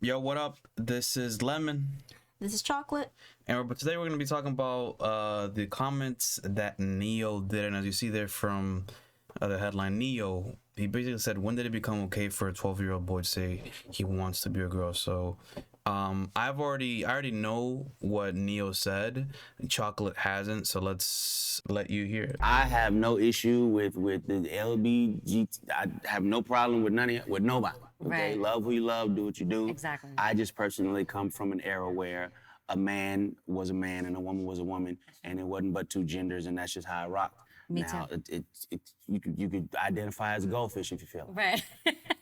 Yo, what up? This is Lemon, This is chocolate. but today we're gonna be talking about the comments that Neyo did, and as you see there from the headline, Neyo, he basically said, "When did it become okay for a 12-year-old boy to say he wants to be a girl?" So, I already know what Neo said. Chocolate hasn't, so let's let you hear it. I have no issue with the LBGT. I have no problem with with nobody. Okay, Right. love who you love, do what you do. Exactly. I just personally come from an era where a man was a man and a woman was a woman, and it wasn't but two genders, and that's just how I rocked. Me now, too. you could identify as a goldfish if you feel it. Right.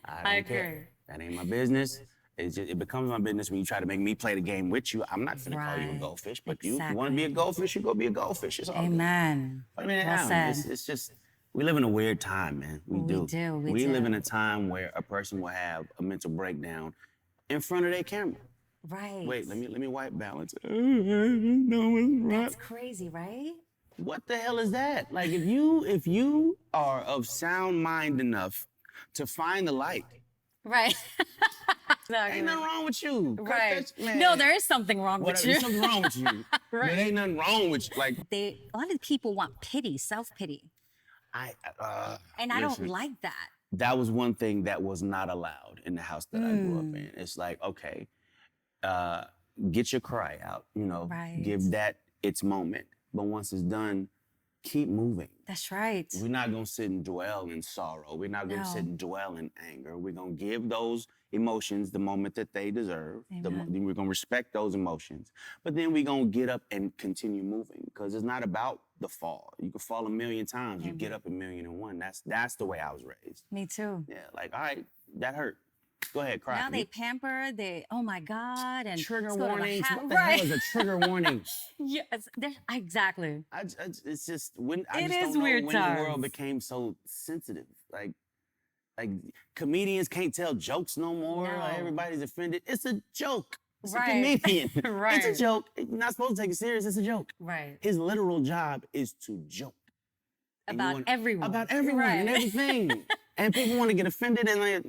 I don't care. agree. That ain't my business. It becomes my business when you try to make me play the game with you. I'm not gonna call you a Right. goldfish, but you want to be a goldfish, you go be a goldfish. It's all good. Amen. I mean, Well said. it's just, we live in a weird time, man. We do. We live do. in a time where a person will have a mental breakdown in front of their camera. Right. Wait, let me white balance. No, it's right. That's crazy, right? What the hell is that? Like, if you are of sound mind enough to find the light, Right. ain't nothing wrong with you. Cut Right. that- man. No, there is something wrong with Whatever, you. there's something wrong with you. Right. There ain't nothing wrong with you. Like, A lot of people want pity, self-pity. And I don't listen. like that. That was one thing that was not allowed in the house that I grew up in. It's like, okay, get your cry out, Right. give that its moment. But once it's done, keep moving. That's right. We're not gonna sit and dwell in sorrow. We're not gonna No. sit and dwell in anger. We're gonna give those emotions the moment that they deserve. Amen. We're gonna respect those emotions. But then we're gonna get up and continue moving, because it's not about the fall. You can fall a million times, you get up a million and one. That's the way I was raised. Me too. Yeah, like, all right, that hurt. Go ahead, cry. Now they pamper, oh my God, and Trigger let's go to the warnings. ha- What the right. hell is a trigger warning? Yes, exactly. It's just when I It just is don't know weird when the world times. became so sensitive. Like comedians can't tell jokes no more. No. Like, everybody's offended. It's a joke. It's Right. a comedian. Right. It's a joke. You're not supposed to take it serious. It's a joke. Right. His literal job is to joke. And you About everyone. About everyone and Right. everything. And people want to get offended and like,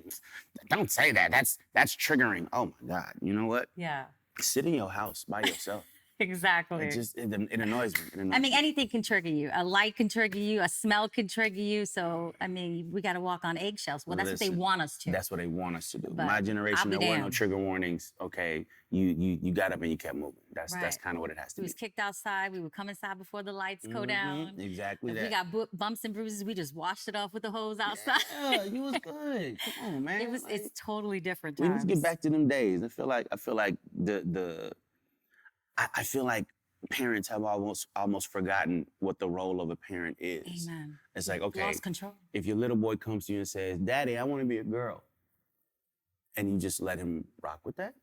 don't say that. That's triggering. Oh my God. You know what? Yeah, Sit in your house by yourself. exactly. It annoys me. It annoys I mean, me. anything can trigger you. A light can trigger you. A smell can trigger you. So, I mean, we got to walk on eggshells. Well, that's what they Listen, want us to. That's what they want us to do. But My I'll generation, be there were no damned. trigger warnings. Okay, you got up and you kept moving. That's Right. kind of what it has to We be. was kicked outside. We would come inside before the lights go down. Exactly If that. we got bumps and bruises, we just washed it off with the hose outside. Yeah, you was good. Come on, man. It's totally different we need times. to get back to them days. I feel like I feel like parents have almost forgotten what the role of a parent is. Amen. It's like, okay, Lost control. if your little boy comes to you and says, "Daddy, I want to be a girl," and you just let him rock with that,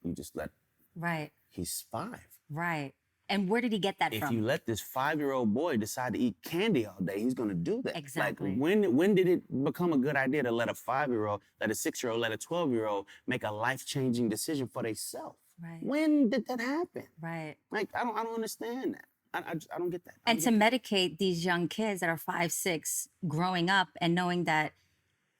Right. he's 5. Right. And where did he get that If from? you let this 5-year-old boy decide to eat candy all day, he's gonna do that. Exactly. Like, when did it become a good idea to let a 5-year-old, let a 6-year-old, let a 12-year-old make a life-changing decision for themselves? Right. When did that happen? Right. Like, I don't understand that. I don't get that. And to medicate these young kids that are 5, 6, growing up and knowing that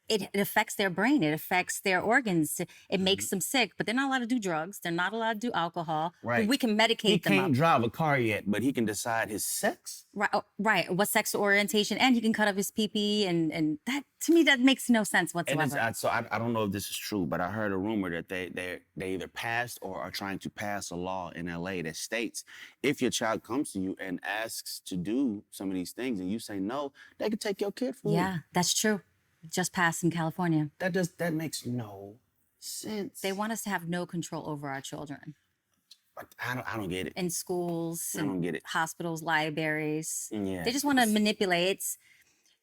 it affects their brain, it affects their organs, it makes them sick, but they're not allowed to do drugs, they're not allowed to do alcohol. But Right. we can medicate He them can't up. drive a car yet, but he can decide his sex. Right, right. What sexual orientation, and he can cut off his pee-pee, and that, to me, that makes no sense And whatsoever. I don't know if this is true, but I heard a rumor that they either passed or are trying to pass a law in LA that states if your child comes to you and asks to do some of these things and you say no, they can take your kid from you. Yeah, that's true. Just passed in California. That makes no sense. They want us to have no control over our children I don't get it. in schools, I don't and get it. hospitals, libraries. Yeah. They just want to manipulate.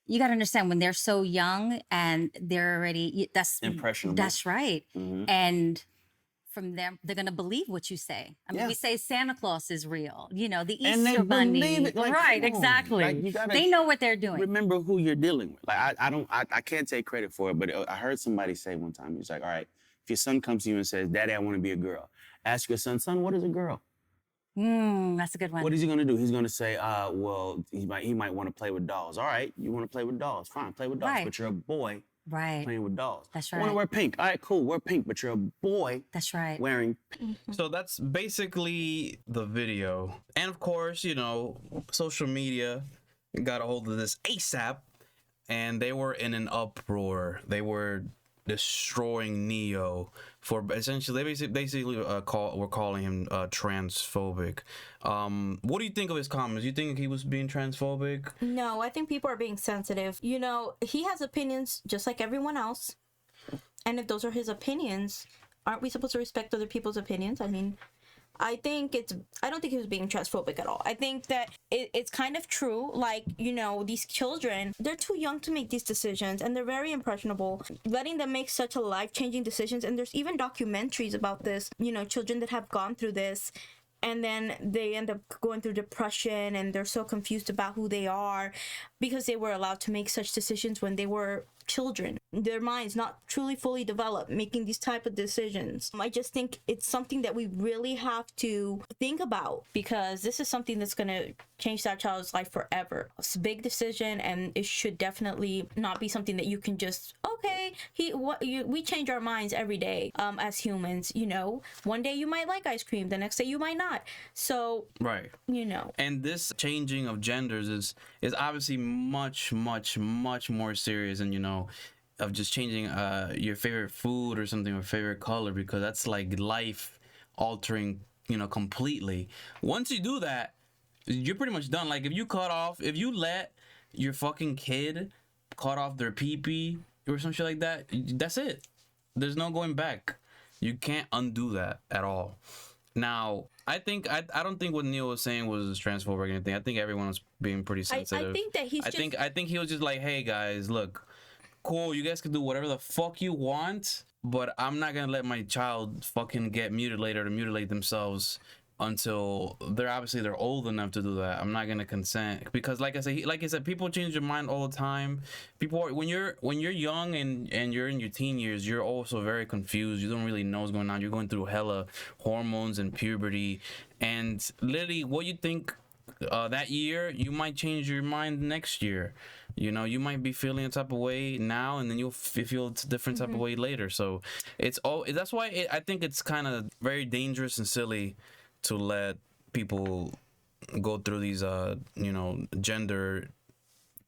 You got to understand when they're so young and they're already, that's Impressionable. That's right. Mhm. And from them, they're going to believe what you say. I mean, Yeah. we say Santa Claus is real, the And they Easter Bunny. believe it, like, right, come on. exactly. Like, you gotta they know what they're doing. Remember who you're dealing with. Like, I can't take credit for it, but I heard somebody say one time, he was like, all right, if your son comes to you and says, "Daddy, I want to be a girl," ask your son, "Son, what is a girl?" That's a good one. What is he gonna do? He's gonna say, well, he might want to play with dolls. All right, you want to play with dolls? Fine, play with dolls. Right. But you're a boy. Right. playing with dolls. That's I want to right. wear pink. All right, cool. Wear pink, but you're a boy That's right. wearing pink. So that's basically the video. And of course, you know, social media got a hold of this ASAP, and they were in an uproar. They were destroying Neo for essentially they basically we're calling him transphobic. What do you think of his comments? You think he was being transphobic? No, I think people are being sensitive. You know, he has opinions just like everyone else. And if those are his opinions, aren't we supposed to respect other people's opinions? I mean, I don't think he was being transphobic at all. I think that it's kind of true. Like, you know, these children, they're too young to make these decisions and they're very impressionable. Letting them make such a life-changing decisions. And there's even documentaries about this, you know, children that have gone through this and then they end up going through depression and they're so confused about who they are because they were allowed to make such decisions when they were children, their minds not truly fully developed, making these type of decisions. I just think it's something that we really have to think about because this is something that's going to change that child's life forever. It's a big decision and it should definitely not be something that you can just, okay, we change our minds every day as humans, you know. One day you might like ice cream, the next day you might not. So, right, you know. And this changing of genders is obviously much more serious than, you know, of just changing your favorite food or something or favorite color, because that's like life altering, you know, completely. Once you do that, you're pretty much done. Like if you let your fucking kid cut off their pee-pee or some shit like that, that's it. There's no going back. You can't undo that at all. Now, I don't think what Neil was saying was transphobic or anything. I think everyone was being pretty sensitive. I think that I think he was just like, hey guys, look, cool, you guys can do whatever the fuck you want, but I'm not gonna let my child fucking get mutilated or mutilate themselves until they're old enough to do that. I'm not gonna consent because, like I said, people change their mind all the time. When you're young and you're in your teen years, you're also very confused. You don't really know what's going on. You're going through hella hormones and puberty, and literally, what you think that year, you might change your mind next year. You know, you might be feeling a type of way now, and then you'll feel a different type of way later. So that's why I think it's kind of very dangerous and silly to let people go through these you know, gender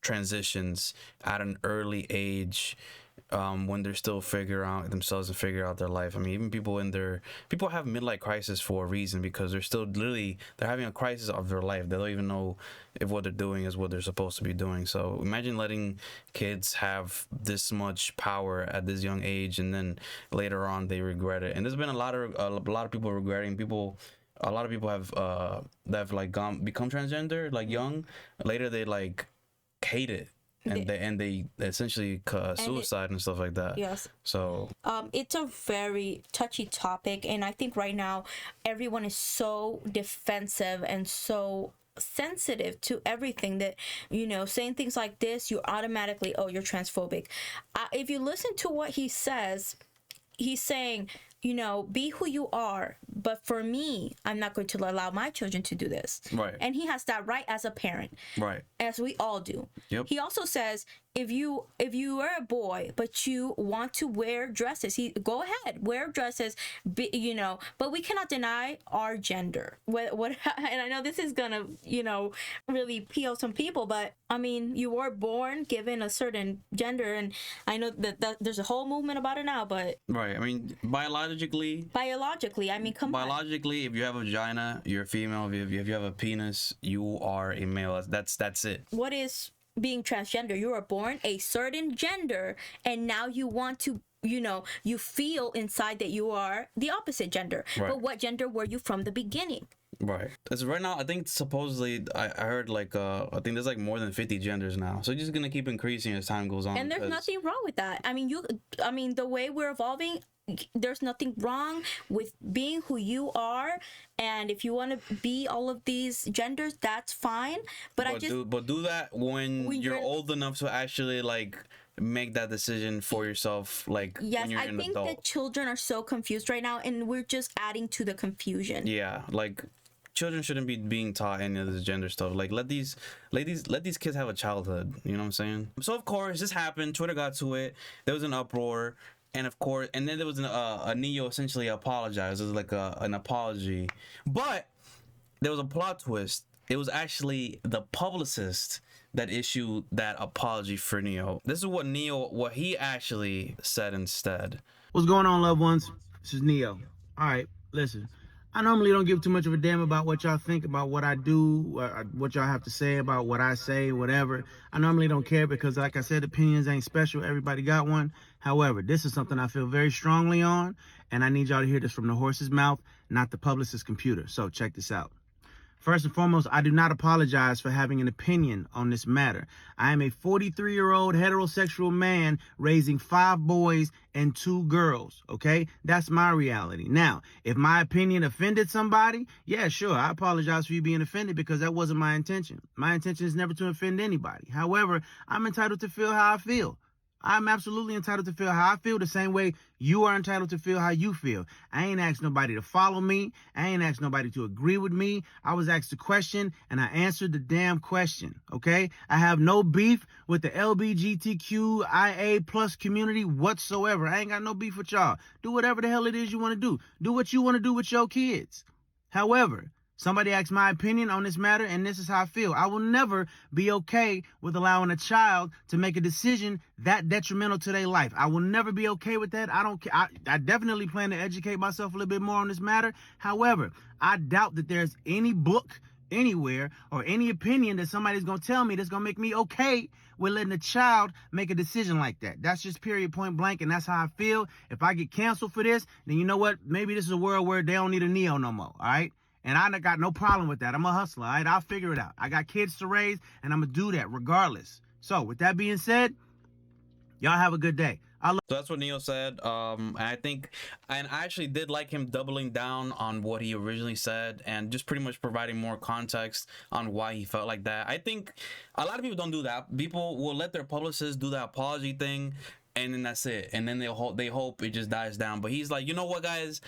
transitions at an early age, when they're still figuring out themselves and figure out their life. I mean, even people have midlife crisis for a reason, because they're having a crisis of their life. They don't even know if what they're doing is what they're supposed to be doing. So imagine letting kids have this much power at this young age, and then later on they regret it. And there's been a lot of people regretting. A lot of people have that have like become transgender like young. Later they like hate it. And they essentially suicide and stuff like that. Yes. So it's a very touchy topic, and I think right now everyone is so defensive and so sensitive to everything that, you know, saying things like this, you automatically, oh, you're transphobic. If you listen to what he says, he's saying, you know, be who you are, but for me, I'm not going to allow my children to do this. Right. And he has that right as a parent. Right. As we all do. Yep. He also says, if you are a boy but you want to wear dresses, go ahead, wear dresses, you know, but we cannot deny our gender. What and I know this is gonna, you know, really peel some people, but I mean, you were born given a certain gender, and I know that there's a whole movement about it now, but right. I mean, biologically, I mean, come on. Biologically, if you have a vagina, you're a female. If you have a penis, you are a male. That's it. What is being transgender? You are born a certain gender, and now you want to, you know, you feel inside that you are the opposite gender. Right. But what gender were you from the beginning? Right. As right now, I think supposedly I heard like I think there's like more than 50 genders now. So it's just gonna keep increasing as time goes on. And there's nothing wrong with that. I mean, the way we're evolving, there's nothing wrong with being who you are, and if you want to be all of these genders, that's fine. But do that when you're old enough to actually like make that decision for yourself. Like, yes, when you're an adult. That children are so confused right now, and we're just adding to the confusion. Yeah, like children shouldn't be being taught any of this gender stuff. Like, let these kids have a childhood. You know what I'm saying? So of course this happened. Twitter got to it. There was an uproar, and of course, and then there was a Neo essentially apologized. It was like an apology, but there was a plot twist. It was actually the publicist that issued that apology for Neo. This is what he actually said instead. What's going on, loved ones? This is Neo. All right, listen. I normally don't give too much of a damn about what y'all think about what I do, what y'all have to say about what I say, whatever. I normally don't care because, like I said, opinions ain't special. Everybody got one. However, this is something I feel very strongly on, and I need y'all to hear this from the horse's mouth, not the publicist's computer. So check this out. First and foremost, I do not apologize for having an opinion on this matter. I am a 43-year-old heterosexual man raising 5 boys and 2 girls, okay? That's my reality. Now, if my opinion offended somebody, yeah, sure, I apologize for you being offended because that wasn't my intention. My intention is never to offend anybody. However, I'm entitled to feel how I feel. I'm absolutely entitled to feel how I feel the same way you are entitled to feel how you feel. I ain't asked nobody to follow me. I ain't asked nobody to agree with me. I was asked a question and I answered the damn question, okay? I have no beef with the LGBTQIA plus community whatsoever. I ain't got no beef with y'all. Do whatever the hell it is you want to do. Do what you want to do with your kids. However, somebody asked my opinion on this matter, and this is how I feel. I will never be okay with allowing a child to make a decision that detrimental to their life. I will never be okay with that. I don't care. I definitely plan to educate myself a little bit more on this matter. However, I doubt that there's any book anywhere or any opinion that somebody's going to tell me that's going to make me okay with letting a child make a decision like that. That's just period, point blank, and that's how I feel. If I get canceled for this, then you know what? Maybe this is a world where they don't need a Neo no more, all right? And I got no problem with that. I'm a hustler, all right? I'll figure it out. I got kids to raise, and I'm going to do that regardless. So, with that being said, y'all have a good day. So that's what Neo said. I actually did like him doubling down on what he originally said and just pretty much providing more context on why he felt like that. I think a lot of people don't do that. People will let their publicists do the apology thing, and then that's it. And then they hope it just dies down. But he's like, you know what, guys?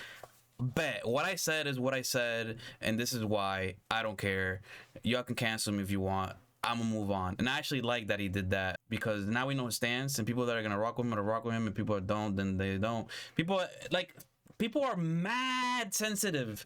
Bet what I said is what I said, and this is why. I don't care. Y'all can cancel me if you want. I'm gonna move on. And I actually like that he did that because now we know his stance, and people that are gonna rock with him are rock with him, and people that don't, then they don't. People are mad sensitive.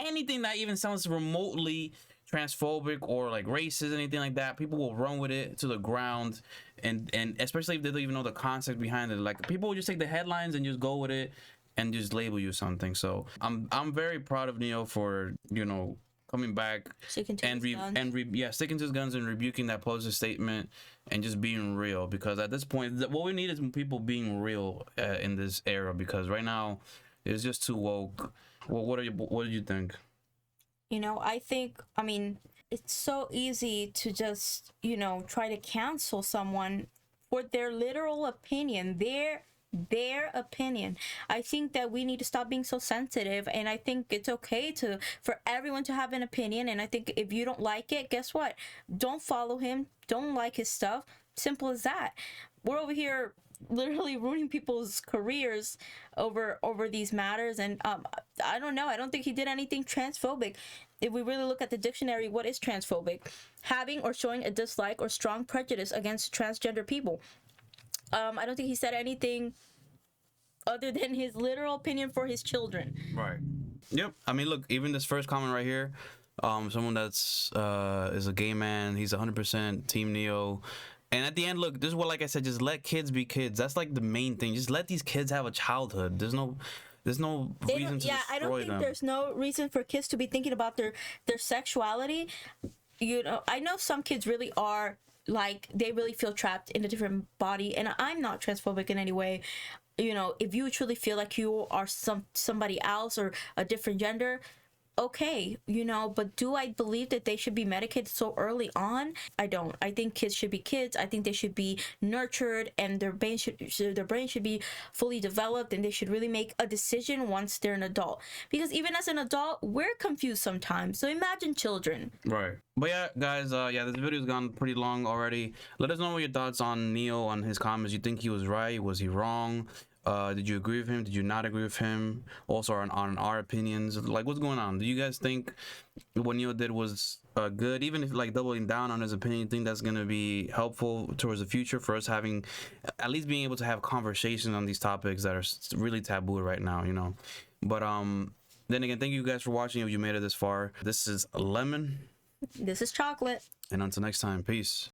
Anything that even sounds remotely transphobic or like racist, anything like that, people will run with it to the ground, and especially if they don't even know the concept behind it. Like, people will just take the headlines and just go with it and just label you something. So I'm very proud of Neo for, you know, coming back sticking to his guns and rebuking that publicist statement and just being real. Because at this point, what we need is people being real in this era. Because right now, it's just too woke. Well, what do you think? You know, I mean, it's so easy to just, you know, try to cancel someone for their literal opinion, their opinion. I think that we need to stop being so sensitive, and I think it's okay for everyone to have an opinion. And I think if you don't like it, guess what? Don't follow him. Don't like his stuff. Simple as that. We're over here literally ruining people's careers over these matters, and I don't know. I don't think he did anything transphobic. If we really look at the dictionary, what is transphobic? Having or showing a dislike or strong prejudice against transgender people. I don't think he said anything other than his literal opinion for his children. Right. Yep. I mean, look, even this first comment right here, someone that's is a gay man, he's 100% Team Neo. And at the end, look, this is what, like I said, just let kids be kids. That's like the main thing. Just let these kids have a childhood. There's no reason to destroy I don't think them. There's no reason for kids to be thinking about their sexuality. You know, I know some kids really are, like, they really feel trapped in a different body, and I'm not transphobic in any way. You know, if you truly feel like you are somebody else or a different gender, okay, you know, but do I believe that they should be medicated so early on? I don't. I think kids should be kids. I think they should be nurtured, and their brain should be fully developed, and they should really make a decision once they're an adult. Because even as an adult, we're confused sometimes. So imagine children. Right. But yeah, guys, this video's gone pretty long already. Let us know what your thoughts on Neo, on his comments. You think he was right? Was he wrong? Did you agree with him? Did you not agree with him? Also on our opinions, like what's going on? Do you guys think what Neo did was good? Even if like doubling down on his opinion, you think that's gonna be helpful towards the future for us having, at least being able to have conversations on these topics that are really taboo right now, you know? But then again, thank you guys for watching. If you made it this far, this is Lemon, This is Chocolate. and until next time, peace.